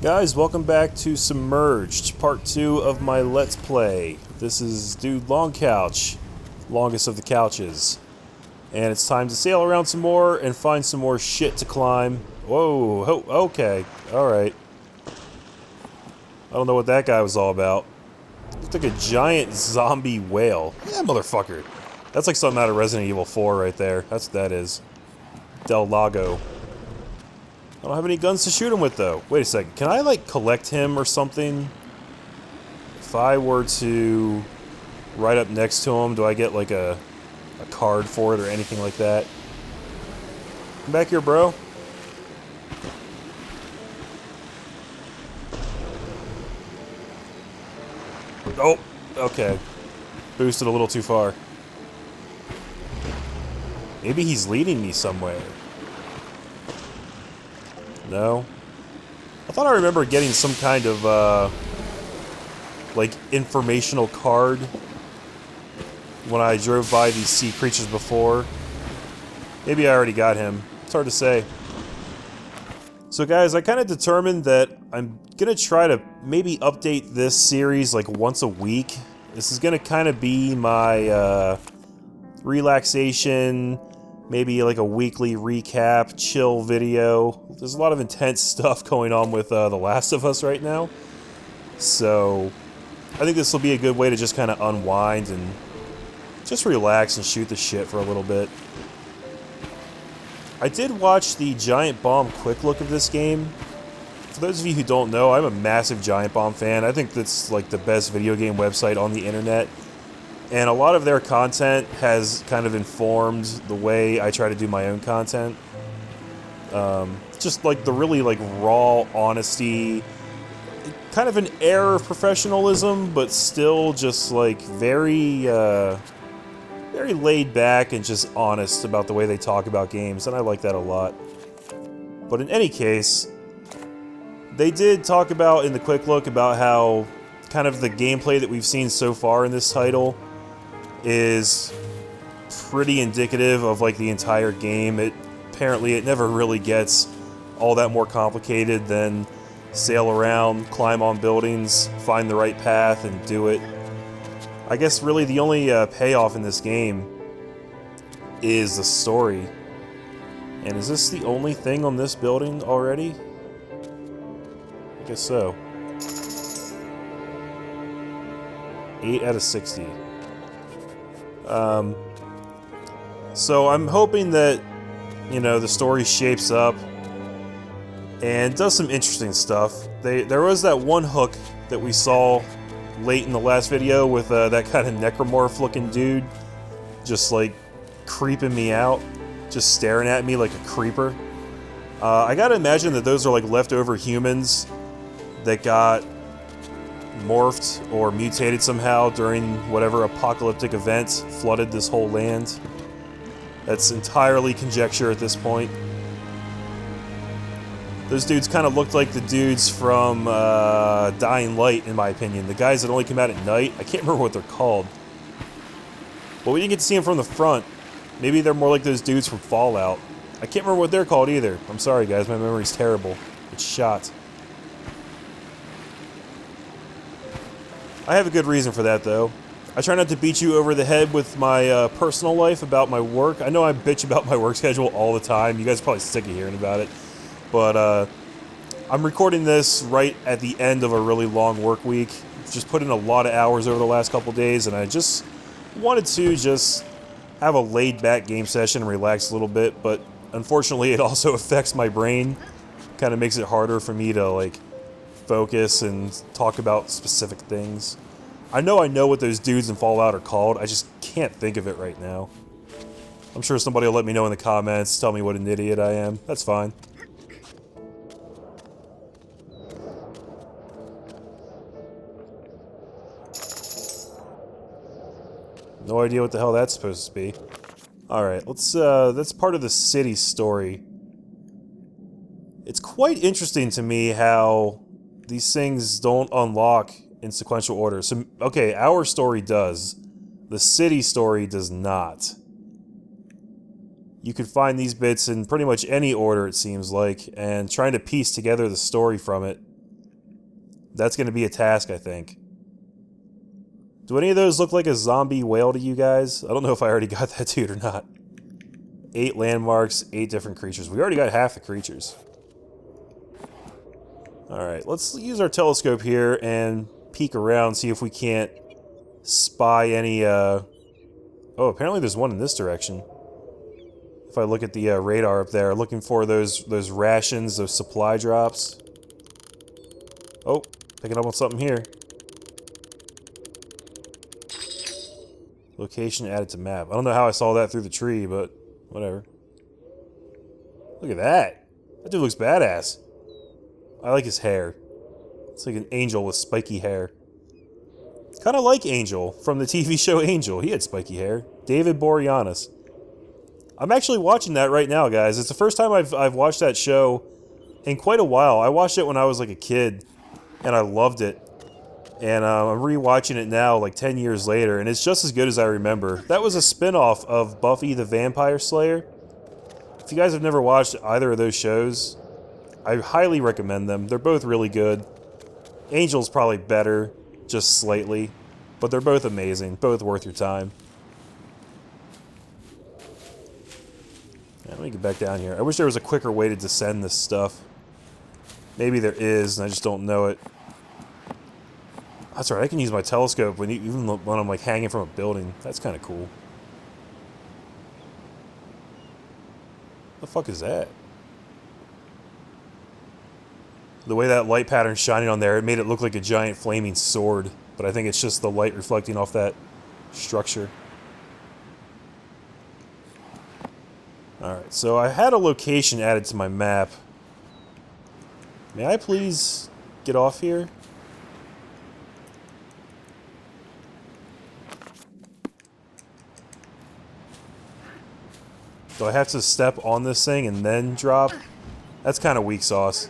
Guys, welcome back to Submerged, part 2 of my Let's Play. This is Dude Long Couch, longest of the couches. And it's time to sail around some more and find some more shit to climb. Whoa, okay, alright. I don't know what that guy was all about. Looked like a giant zombie whale. Yeah, motherfucker. That's like something out of Resident Evil 4 right there. That's what that is. Del Lago. I don't have any guns to shoot him with, though. Wait a second. Can I, like, collect him or something? If I were to right up next to him, do I get, like, a card for it or anything like that? Come back here, bro. Oh, okay. Boosted a little too far. Maybe he's leading me somewhere. No? I thought I remember getting some kind of, like, informational card when I drove by these sea creatures before. Maybe I already got him. It's hard to say. So guys, I kind of determined that I'm gonna try to maybe update this series, like, once a week. This is gonna kind of be my, relaxation, maybe like a weekly recap, chill video. There's a lot of intense stuff going on with The Last of Us right now. So, I think this will be a good way to just kind of unwind and just relax and shoot the shit for a little bit. I did watch the Giant Bomb quick look of this game. For those of you who don't know, I'm a massive Giant Bomb fan. I think that's like the best video game website on the internet. And a lot of their content has kind of informed the way I try to do my own content. Just like the really like raw honesty, kind of an air of professionalism, but still just like very laid back and just honest about the way they talk about games, and I like that a lot. But in any case, they did talk about in the quick look about how kind of the gameplay that we've seen so far in this title is pretty indicative of like the entire game. Apparently it never really gets all that more complicated than sail around, climb on buildings, find the right path, and do it. I guess really the only payoff in this game is the story. And is this the only thing on this building already? I guess so. 8 out of 60. So I'm hoping that, you know, the story shapes up and does some interesting stuff. There was that one hook that we saw late in the last video with that kind of necromorph looking dude just like creeping me out, just staring at me like a creeper. I gotta imagine that those are like leftover humans that got morphed or mutated somehow during whatever apocalyptic event flooded this whole land. That's entirely conjecture at this point. Those dudes kind of looked like the dudes from Dying Light, in my opinion. The guys that only come out at night. I can't remember what they're called. But we didn't get to see them from the front. Maybe they're more like those dudes from Fallout. I can't remember what they're called either. I'm sorry guys, my memory's terrible. It's shot. I have a good reason for that, though. I try not to beat you over the head with my personal life about my work. I know I bitch about my work schedule all the time. You guys are probably sick of hearing about it. But I'm recording this right at the end of a really long work week. Just put in a lot of hours over the last couple days, and I just wanted to just have a laid-back game session and relax a little bit. But unfortunately, it also affects my brain. Kind of makes it harder for me to, like, focus and talk about specific things. I know what those dudes in Fallout are called, I just can't think of it right now. I'm sure somebody will let me know in the comments, tell me what an idiot I am. That's fine. No idea what the hell that's supposed to be. Alright, that's part of the city story. It's quite interesting to me how these things don't unlock in sequential order. So, okay, our story does. The city story does not. You can find these bits in pretty much any order, it seems like, and trying to piece together the story from it That's going to be a task, I think. Do any of those look like a zombie whale to you guys? I don't know if I already got that dude or not. 8 landmarks, 8 different creatures. We already got half the creatures. Alright, let's use our telescope here and peek around, see if we can't spy any, Oh, apparently there's one in this direction. If I look at the radar up there, looking for those rations, those supply drops. Oh, picking up on something here. Location added to map. I don't know how I saw that through the tree, but whatever. Look at that. That dude looks badass. I like his hair. It's like an angel with spiky hair. Kind of like Angel from the TV show Angel. He had spiky hair. David Boreanaz. I'm actually watching that right now, guys. It's the first time I've watched that show in quite a while. I watched it when I was like a kid, and I loved it. And I'm rewatching it now, like 10 years later, and it's just as good as I remember. That was a spin-off of Buffy the Vampire Slayer. If you guys have never watched either of those shows, I highly recommend them. They're both really good. Angel's probably better, just slightly, but they're both amazing, both worth your time. Yeah, let me get back down here. I wish there was a quicker way to descend this stuff. Maybe there is, and I just don't know it. That's right, I can use my telescope even when I'm like hanging from a building. That's kind of cool. The fuck is that? The way that light pattern's shining on there, it made it look like a giant flaming sword. But I think it's just the light reflecting off that structure. Alright, so I had a location added to my map. May I please get off here? Do I have to step on this thing and then drop? That's kind of weak sauce.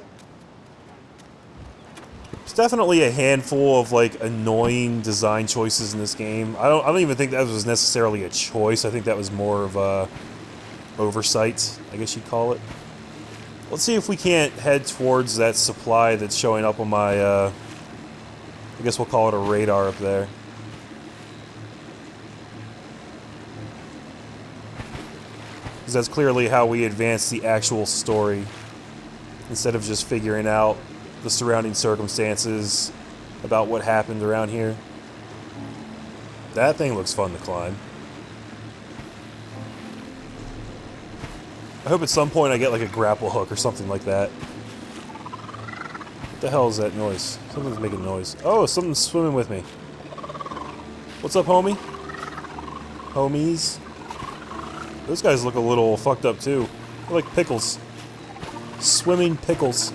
There's definitely a handful of like annoying design choices in this game. I don't even think that was necessarily a choice. I think that was more of a oversight, I guess you'd call it. Let's see if we can't head towards that supply that's showing up on my I guess we'll call it a radar up there. Because that's clearly how we advance the actual story, instead of just figuring out the surrounding circumstances about what happened around here. That thing looks fun to climb. I hope at some point I get like a grapple hook or something like that. What the hell is that noise? Something's making noise. Oh, something's swimming with me. What's up, homie? Homies? Those guys look a little fucked up too. They're like pickles. Swimming pickles.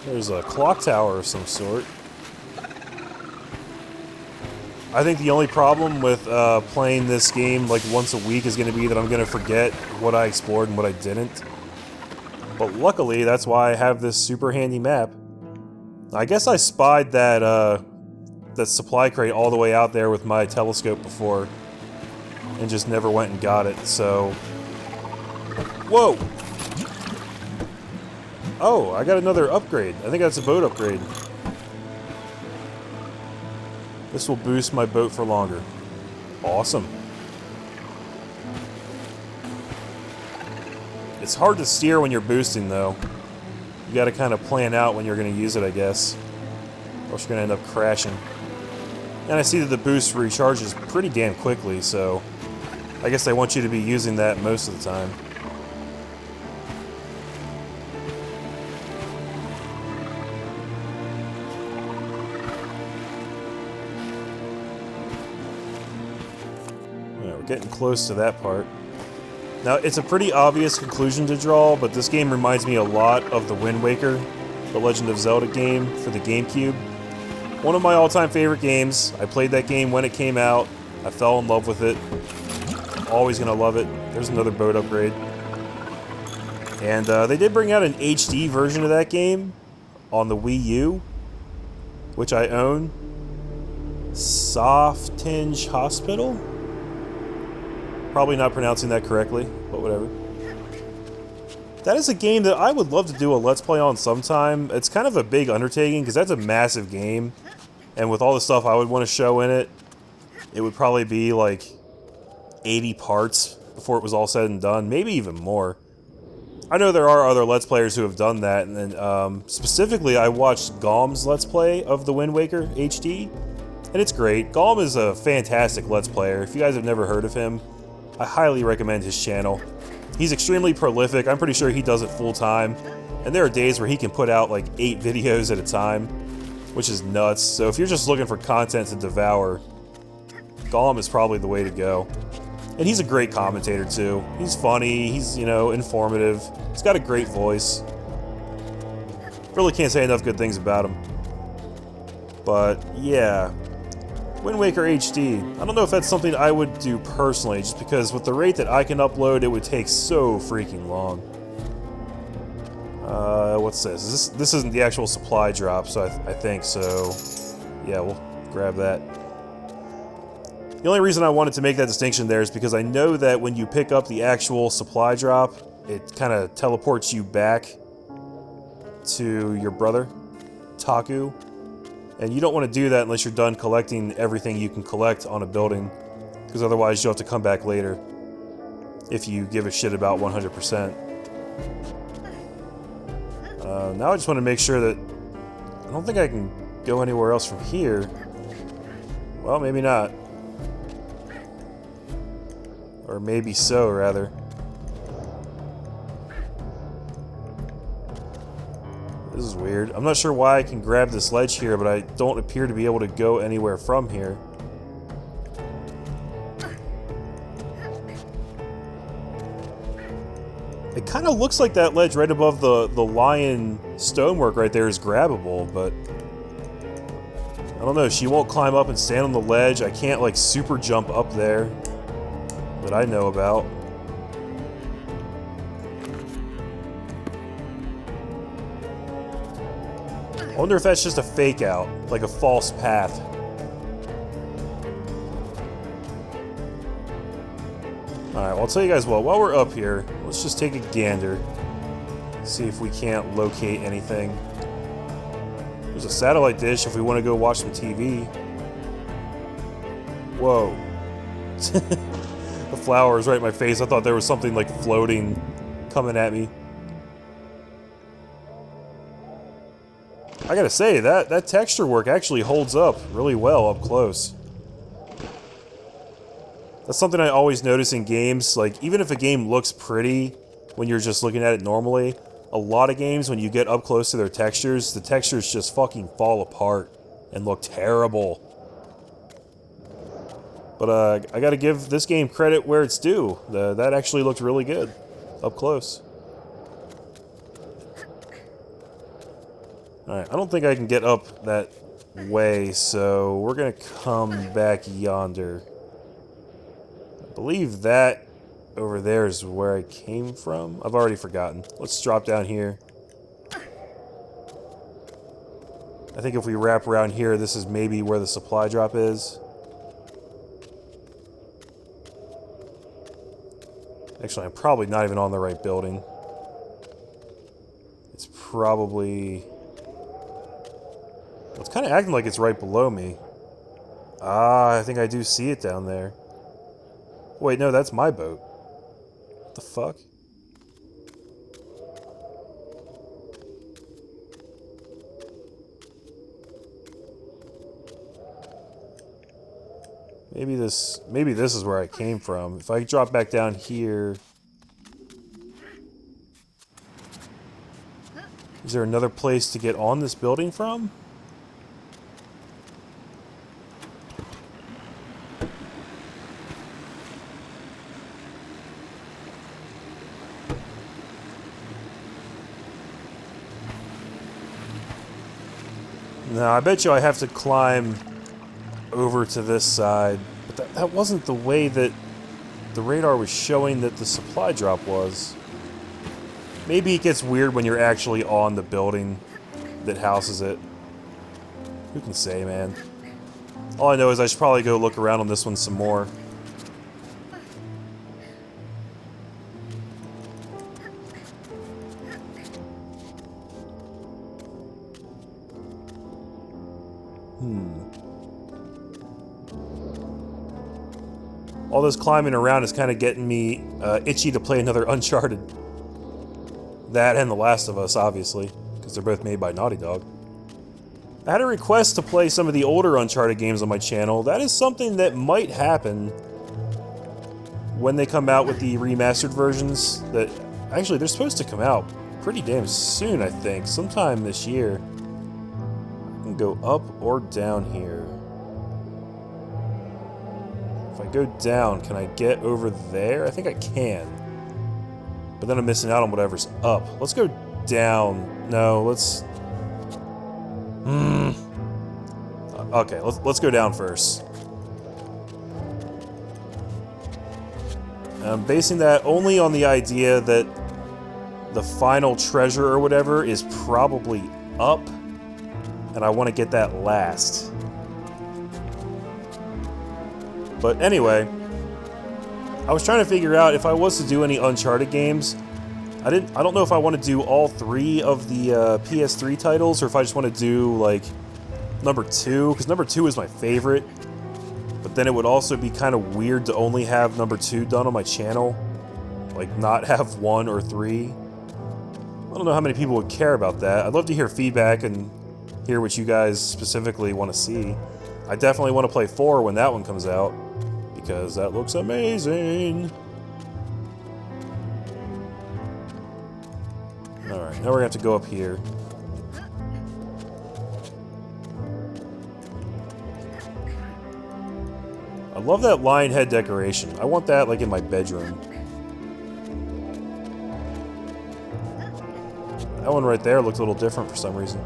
There's a clock tower of some sort. I think the only problem with playing this game like once a week is going to be that I'm going to forget what I explored and what I didn't. But luckily, that's why I have this super handy map. I guess I spied that that supply crate all the way out there with my telescope before, and just never went and got it, so... Whoa! Oh, I got another upgrade. I think that's a boat upgrade. This will boost my boat for longer. Awesome. It's hard to steer when you're boosting, though. You gotta kind of plan out when you're gonna use it, I guess. Or else you're gonna end up crashing. And I see that the boost recharges pretty damn quickly, so... I guess they want you to be using that most of the time. Yeah, we're getting close to that part. Now, it's a pretty obvious conclusion to draw, but this game reminds me a lot of the Wind Waker, the Legend of Zelda game for the GameCube. One of my all-time favorite games. I played that game when it came out. I fell in love with it. Always gonna love it. There's another boat upgrade. And they did bring out an HD version of that game on the Wii U, which I own. Softinge Hospital? Probably not pronouncing that correctly, but whatever. That is a game that I would love to do a Let's Play on sometime. It's kind of a big undertaking, because that's a massive game. And with all the stuff I would want to show in it, it would probably be like 80 parts before it was all said and done. Maybe even more. I know there are other Let's Players who have done that, and then, specifically I watched Galm's Let's Play of the Wind Waker HD, and it's great. Galm is a fantastic Let's Player. If you guys have never heard of him, I highly recommend his channel. He's extremely prolific. I'm pretty sure he does it full time, and there are days where he can put out like 8 videos at a time, which is nuts. So if you're just looking for content to devour, Galm is probably the way to go. And he's a great commentator too. He's funny, he's, you know, informative. He's got a great voice. Really can't say enough good things about him. But, yeah. Wind Waker HD. I don't know if that's something I would do personally, just because with the rate that I can upload, it would take so freaking long. What's this? This isn't the actual supply drop, so I think so. Yeah, we'll grab that. The only reason I wanted to make that distinction there is because I know that when you pick up the actual supply drop, it kind of teleports you back to your brother, Taku. And you don't want to do that unless you're done collecting everything you can collect on a building, because otherwise you'll have to come back later if you give a shit about 100%. Now I just want to make sure that... I don't think I can go anywhere else from here. Well, maybe not. Or maybe so, rather. This is weird. I'm not sure why I can grab this ledge here, but I don't appear to be able to go anywhere from here. It kind of looks like that ledge right above the lion stonework right there is grabbable, but... I don't know, she won't climb up and stand on the ledge. I can't, like, super jump up there that I know about. I wonder if that's just a fake out, like a false path. Alright, well, I'll tell you guys what, while we're up here, let's just take a gander. See if we can't locate anything. There's a satellite dish if we want to go watch some TV. Whoa. The flower is right in my face. I thought there was something like floating coming at me. I gotta say, that texture work actually holds up really well up close. That's something I always notice in games. Like, even if a game looks pretty when you're just looking at it normally, a lot of games, when you get up close to their textures, the textures just fucking fall apart and look terrible. But I gotta give this game credit where it's due. That actually looked really good up close. Alright, I don't think I can get up that way, so we're gonna come back yonder. I believe that over there is where I came from. I've already forgotten. Let's drop down here. I think if we wrap around here, this is maybe where the supply drop is. Actually, I'm probably not even on the right building. It's probably... It's kind of acting like it's right below me. Ah, I think I do see it down there. Wait, no, that's my boat. What the fuck? Maybe this is where I came from. If I drop back down here... Is there another place to get on this building from? No, I bet you I have to climb over to this side. But that wasn't the way that the radar was showing that the supply drop was. Maybe it gets weird when you're actually on the building that houses it. Who can say, man? All I know is I should probably go look around on this one some more. All this climbing around is kind of getting me itchy to play another Uncharted. That and The Last of Us, obviously, because they're both made by Naughty Dog. I had a request to play some of the older Uncharted games on my channel. That is something that might happen when they come out with the remastered versions. That actually, they're supposed to come out pretty damn soon, I think. Sometime this year. I can go up or down here. If I go down, can I get over there? I think I can. But then I'm missing out on whatever's up. Let's go down. No, let's... Okay, let's go down first. I'm basing that only on the idea that the final treasure or whatever is probably up, and I want to get that last. But anyway, I was trying to figure out if I was to do any Uncharted games. I don't know if I want to do all 3 of the PS3 titles, or if I just want to do like number 2, because number 2 is my favorite. But then it would also be kind of weird to only have number 2 done on my channel, like not have 1 or 3. I don't know how many people would care about that. I'd love to hear feedback and hear what you guys specifically want to see. I definitely want to play 4 when that one comes out, because that looks amazing. Alright, now we're gonna have to go up here. I love that lion head decoration. I want that like in my bedroom. That one right there looked a little different for some reason.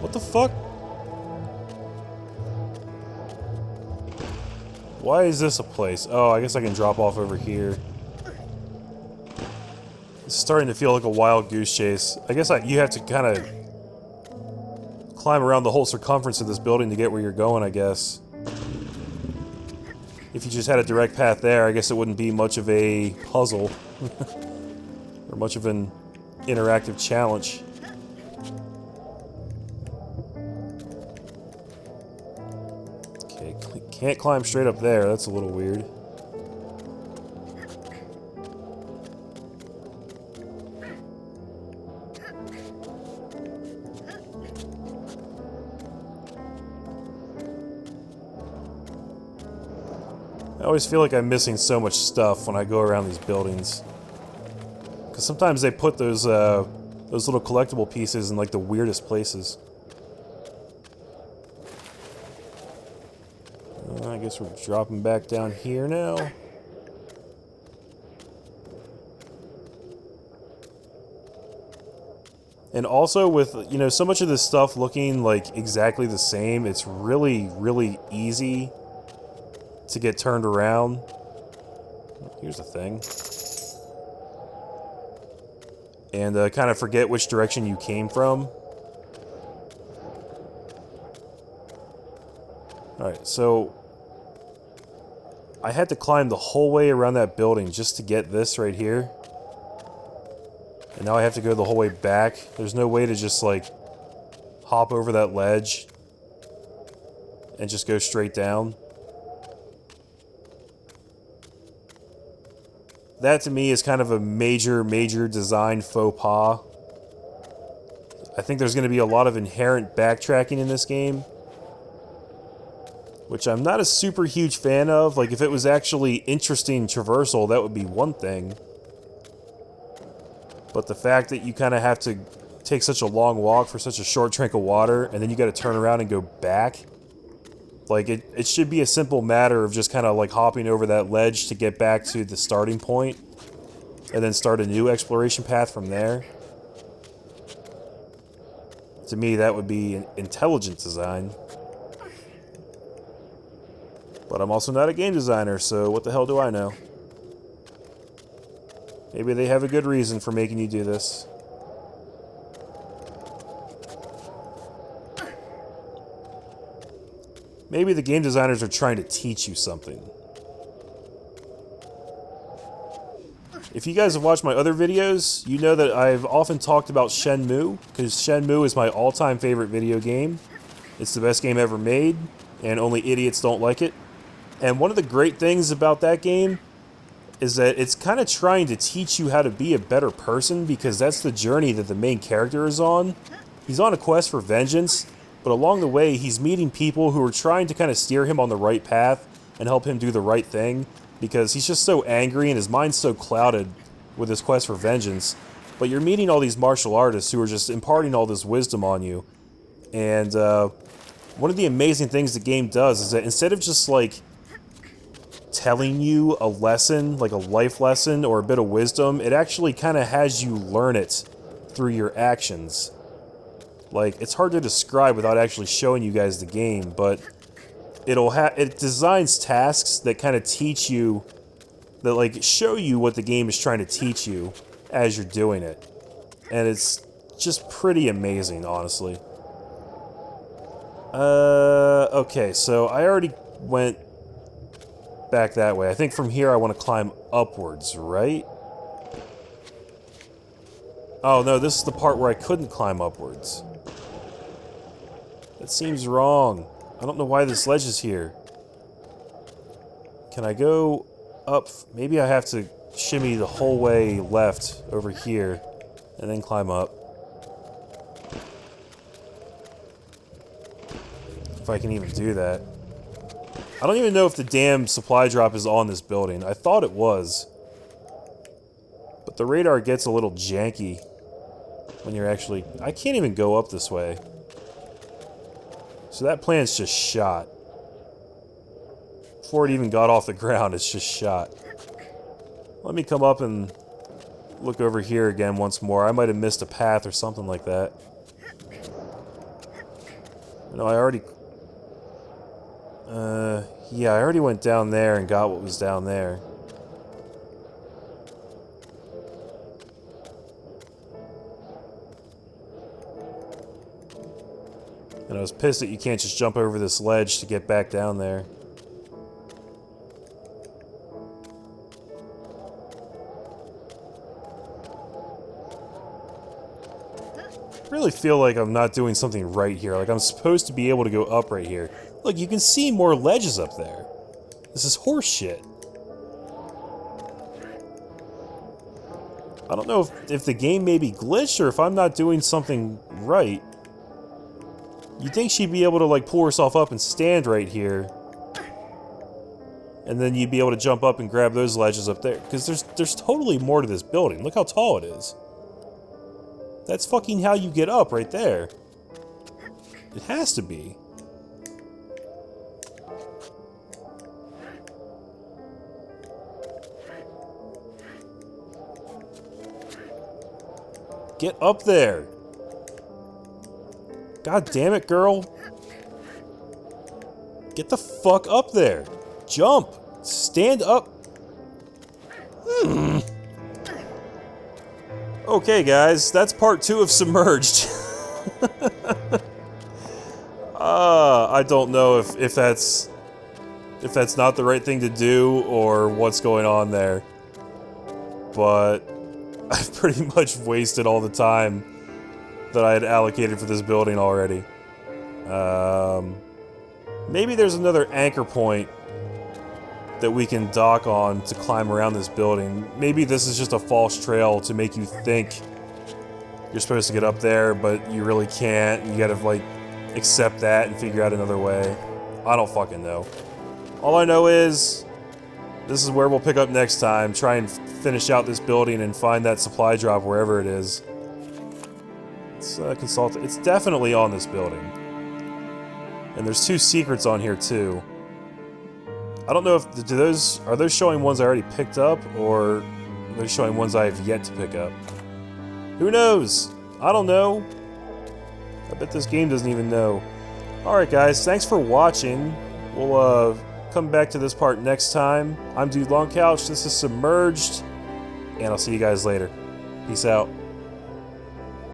What the fuck? Why is this a place? Oh, I guess I can drop off over here. It's starting to feel like a wild goose chase. I guess you have to kind of climb around the whole circumference of this building to get where you're going, I guess. If you just had a direct path there, I guess it wouldn't be much of a puzzle. Or much of an interactive challenge. Okay, can't climb straight up there. That's a little weird. I always feel like I'm missing so much stuff when I go around these buildings. Because sometimes they put those little collectible pieces in like the weirdest places. I guess we're dropping back down here now. And also with, you know, so much of this stuff looking like exactly the same, it's really, really easy to get turned around. Here's the thing. And kind of forget which direction you came from. Alright, so I had to climb the whole way around that building just to get this right here. And now I have to go the whole way back. There's no way to just, like, hop over that ledge and just go straight down. That, to me, is kind of a major, major design faux pas. I think there's going to be a lot of inherent backtracking in this game, which I'm not a super huge fan of. Like, if it was actually interesting traversal, that would be one thing. But the fact that you kind of have to take such a long walk for such a short drink of water, and then you got to turn around and go back, like, it should be a simple matter of just kind of, like, hopping over that ledge to get back to the starting point, and then start a new exploration path from there. To me, that would be an intelligent design. But I'm also not a game designer, so what the hell do I know? Maybe they have a good reason for making you do this. Maybe the game designers are trying to teach you something. If you guys have watched my other videos, you know that I've often talked about Shenmue, because Shenmue is my all-time favorite video game. It's the best game ever made, and only idiots don't like it. And one of the great things about that game is that it's kind of trying to teach you how to be a better person, because that's the journey that the main character is on. He's on a quest for vengeance, but along the way he's meeting people who are trying to kind of steer him on the right path and help him do the right thing, because he's just so angry and his mind's so clouded with his quest for vengeance. But you're meeting all these martial artists who are just imparting all this wisdom on you. And one of the amazing things the game does is that instead of just like telling you a lesson, like a life lesson or a bit of wisdom, it actually kind of has you learn it through your actions. Like, it's hard to describe without actually showing you guys the game, but it designs tasks that kind of teach you, that like show you what the game is trying to teach you as you're doing it. And it's just pretty amazing, honestly. Okay, so I already went back that way. I think from here I want to climb upwards, right? Oh no, this is the part where I couldn't climb upwards. That seems wrong. I don't know why this ledge is here. Can I go up? Maybe I have to shimmy the whole way left over here and then climb up. If I can even do that. I don't even know if the damn supply drop is on this building. I thought it was. But the radar gets a little janky when you're actually... I can't even go up this way. So that plan's just shot. Before it even got off the ground, it's just shot. Let me come up and look over here again once more. I might have missed a path or something like that. No, I already... yeah, I already went down there and got what was down there. And I was pissed that you can't just jump over this ledge to get back down there. I really feel like I'm not doing something right here. Like I'm supposed to be able to go up right here. Look, you can see more ledges up there. This is horse shit. I don't know if the game may be glitched or if I'm not doing something right. You'd think she'd be able to, like, pull herself up and stand right here. And then you'd be able to jump up and grab those ledges up there. Because there's totally more to this building. Look how tall it is. That's fucking how you get up right there. It has to be. Get up there. God damn it, girl. Get the fuck up there. Jump. Stand up. Okay, guys, that's part 2 of Submerged. I don't know if that's not the right thing to do or what's going on there. But I've pretty much wasted all the time that I had allocated for this building already. Maybe there's another anchor point that we can dock on to climb around this building. Maybe this is just a false trail to make you think you're supposed to get up there, but you really can't. You gotta, like, accept that and figure out another way. I don't fucking know. All I know is this is where we'll pick up next time. Try and finish out this building and find that supply drop wherever it is. Let's consult. It's definitely on this building. And there's 2 secrets on here too. I don't know if are those showing ones I already picked up, or are they showing ones I have yet to pick up? Who knows? I don't know. I bet this game doesn't even know. Alright guys, thanks for watching. We'll come back to this part next time. I'm Dude Long Couch, this is Submerged, and I'll see you guys later. Peace out.